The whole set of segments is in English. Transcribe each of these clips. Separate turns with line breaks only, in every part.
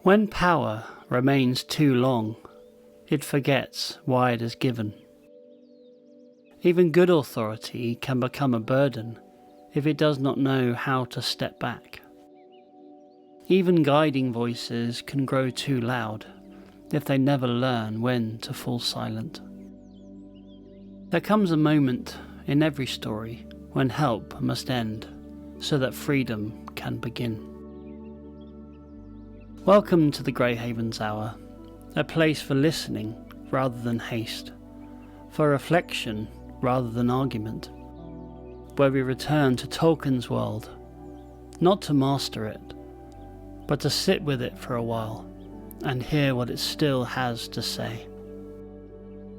When power remains too long, it forgets why it is given. Even good authority can become a burden if it does not know how to step back. Even guiding voices can grow too loud if they never learn when to fall silent. There comes a moment in every story when help must end so that freedom can begin. Welcome to the Greyhaven's Hour, a place for listening rather than haste, for reflection rather than argument, where we return to Tolkien's world, not to master it, but to sit with it for a while and hear what it still has to say.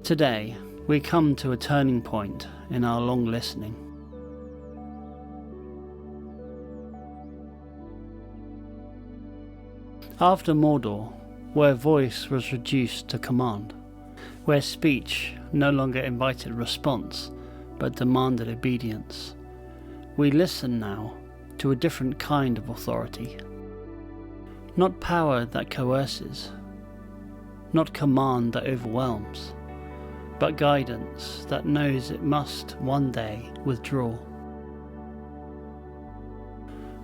Today, we come to a turning point in our long listening. After Mordor, where voice was reduced to command, where speech no longer invited response but demanded obedience, we listen now to a different kind of authority. Not power that coerces, not command that overwhelms, but guidance that knows it must one day withdraw.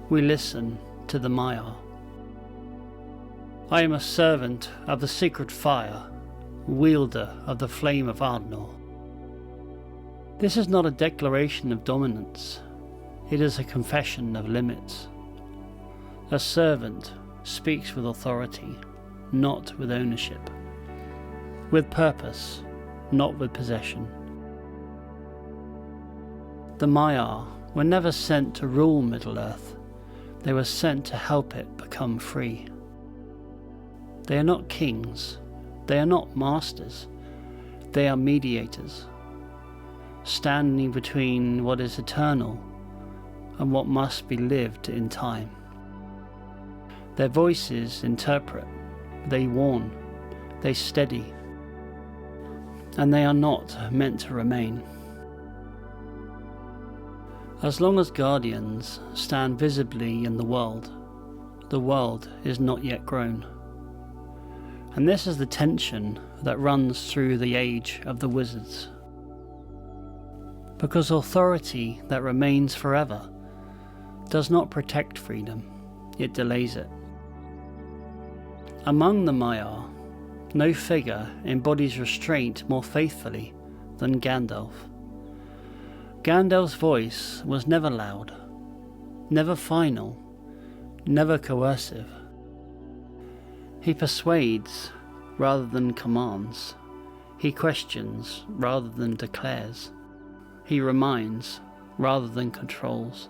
We listen to the Maiar. I am a servant of the secret fire, wielder of the flame of Ardnor. This is not a declaration of dominance, it is a confession of limits. A servant speaks with authority, not with ownership. With purpose, not with possession. The Maiar were never sent to rule Middle-earth, they were sent to help it become free. They are not kings, they are not masters, they are mediators, standing between what is eternal and what must be lived in time. Their voices interpret, they warn, they steady, and they are not meant to remain. As long as guardians stand visibly in the world is not yet grown. And this is the tension that runs through the age of the wizards. Because authority that remains forever does not protect freedom, it delays it. Among the Maiar, no figure embodies restraint more faithfully than Gandalf. Gandalf's voice was never loud, never final, never coercive. He persuades rather than commands. He questions rather than declares. He reminds rather than controls.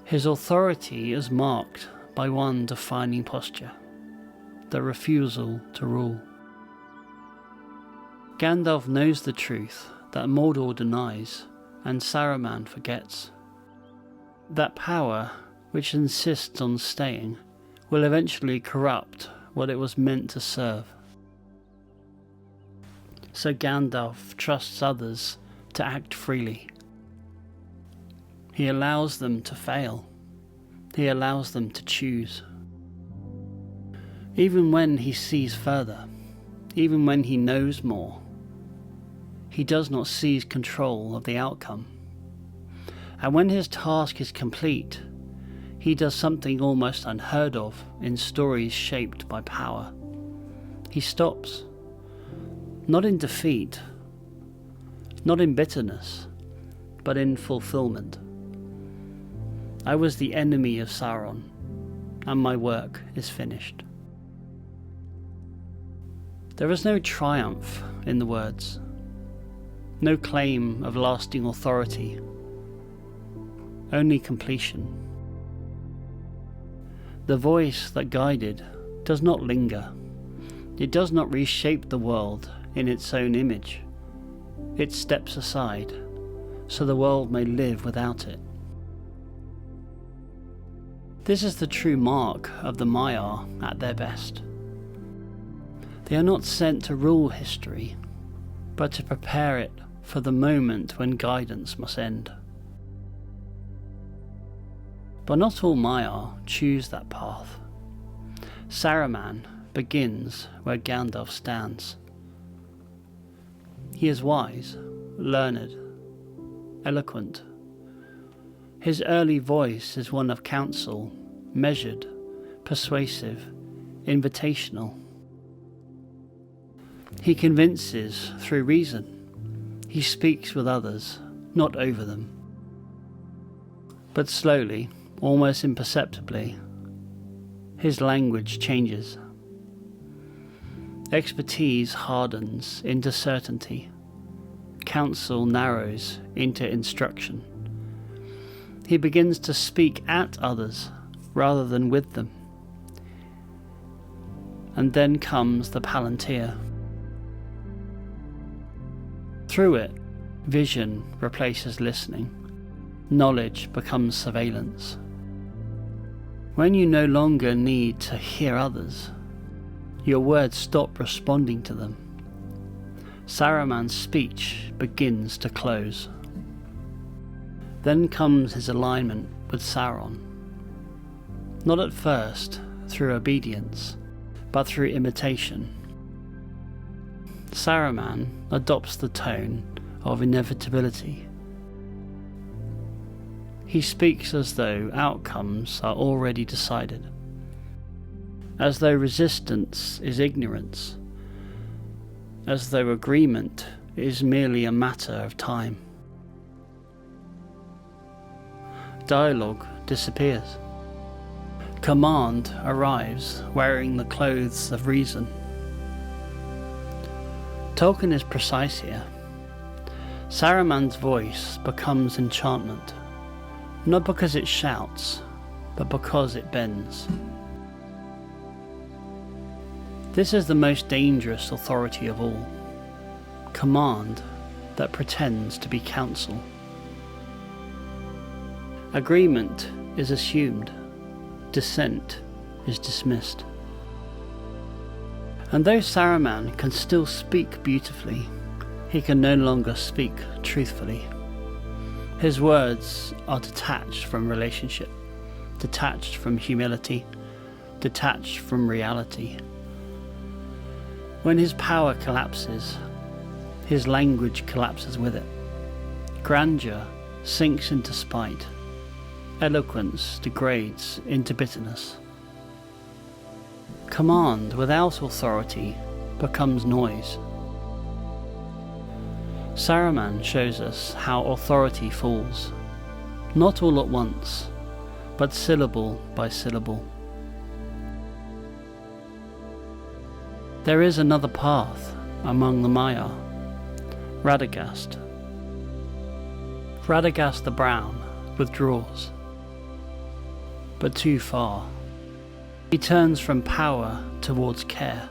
His authority is marked by one defining posture, the refusal to rule. Gandalf knows the truth that Mordor denies and Saruman forgets. That power which insists on staying will eventually corrupt what it was meant to serve. So Gandalf trusts others to act freely. He allows them to fail. He allows them to choose. Even when he sees further, even when he knows more, he does not seize control of the outcome. And when his task is complete, he does something almost unheard of in stories shaped by power. He stops, not in defeat, not in bitterness, but in fulfillment. I was the enemy of Sauron, and my work is finished. There is no triumph in the words, no claim of lasting authority, only completion. The voice that guided does not linger. It does not reshape the world in its own image. It steps aside, so the world may live without it. This is the true mark of the Maiar at their best. They are not sent to rule history, but to prepare it for the moment when guidance must end. But not all Maiar choose that path. Saruman begins where Gandalf stands. He is wise, learned, eloquent. His early voice is one of counsel, measured, persuasive, invitational. He convinces through reason. He speaks with others, not over them. But slowly, almost imperceptibly, his language changes. Expertise hardens into certainty. Counsel narrows into instruction. He begins to speak at others rather than with them. And then comes the Palantir. Through it, vision replaces listening. Knowledge becomes surveillance. When you no longer need to hear others, your words stop responding to them. Saruman's speech begins to close. Then comes his alignment with Sauron. Not at first through obedience, but through imitation. Saruman adopts the tone of inevitability. He speaks as though outcomes are already decided, as though resistance is ignorance, as though agreement is merely a matter of time. Dialogue disappears. Command arrives wearing the clothes of reason. Tolkien is precise here. Saruman's voice becomes enchantment, not because it shouts, but because it bends. This is the most dangerous authority of all. Command that pretends to be counsel. Agreement is assumed. Dissent is dismissed. And though Saruman can still speak beautifully, he can no longer speak truthfully. His words are detached from relationship, detached from humility, detached from reality. When his power collapses, his language collapses with it. Grandeur sinks into spite. Eloquence degrades into bitterness. Command without authority becomes noise. Saruman shows us how authority falls, not all at once, but syllable by syllable. There is another path among the Maiar, Radagast. Radagast the Brown withdraws, but too far. He turns from power towards care,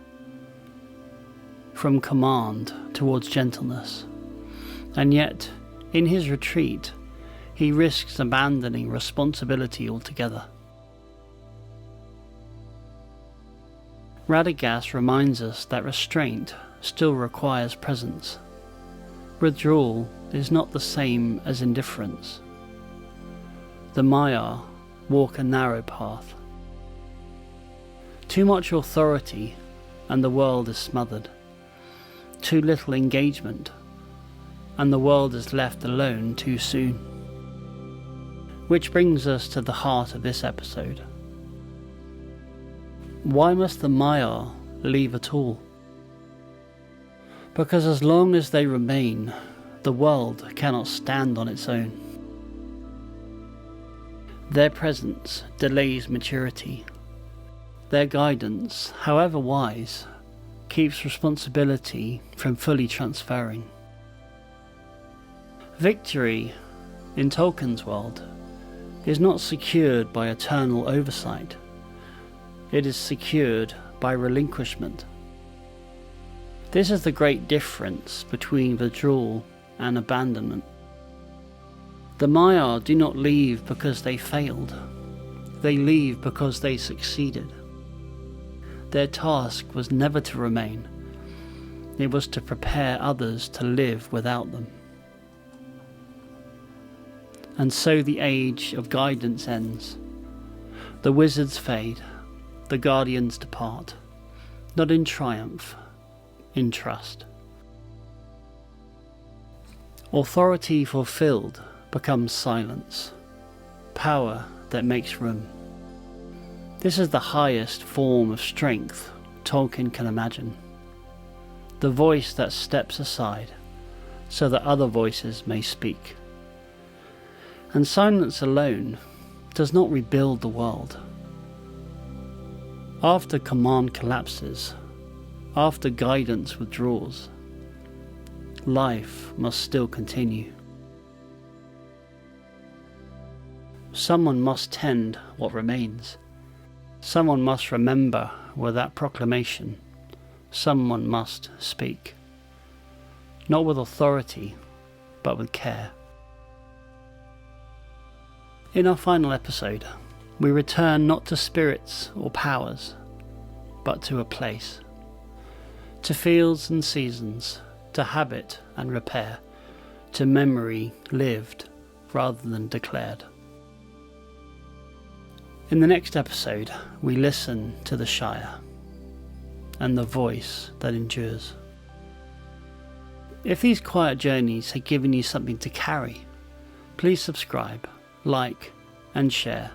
from command towards gentleness, and yet, in his retreat, he risks abandoning responsibility altogether. Radagast reminds us that restraint still requires presence. Withdrawal is not the same as indifference. The Maiar walk a narrow path. Too much authority and the world is smothered. Too little engagement and the world is left alone too soon. Which brings us to the heart of this episode. Why must the Maiar leave at all? Because as long as they remain, the world cannot stand on its own. Their presence delays maturity. Their guidance, however wise, keeps responsibility from fully transferring. Victory, in Tolkien's world, is not secured by eternal oversight. It is secured by relinquishment. This is the great difference between withdrawal and abandonment. The Maiar do not leave because they failed. They leave because they succeeded. Their task was never to remain. It was to prepare others to live without them. And so the age of guidance ends. The wizards fade. the guardians depart, not in triumph, in trust. Authority fulfilled becomes silence, power that makes room. This is the highest form of strength Tolkien can imagine. The voice that steps aside so that other voices may speak. And silence alone does not rebuild the world. After command collapses, after guidance withdraws, life must still continue. Someone must tend what remains. Someone must remember with that proclamation. Someone must speak. Not with authority, but with care. In our final episode, we return not to spirits or powers, but to a place. To fields and seasons, to habit and repair, to memory lived rather than declared. In the next episode, we listen to the Shire and the voice that endures. If these quiet journeys have given you something to carry, please subscribe, like, and share.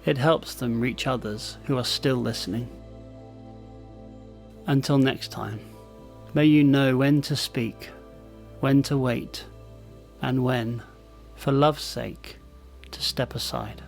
It helps them reach others who are still listening. Until next time, may you know when to speak, when to wait, and when, for love's sake, to step aside.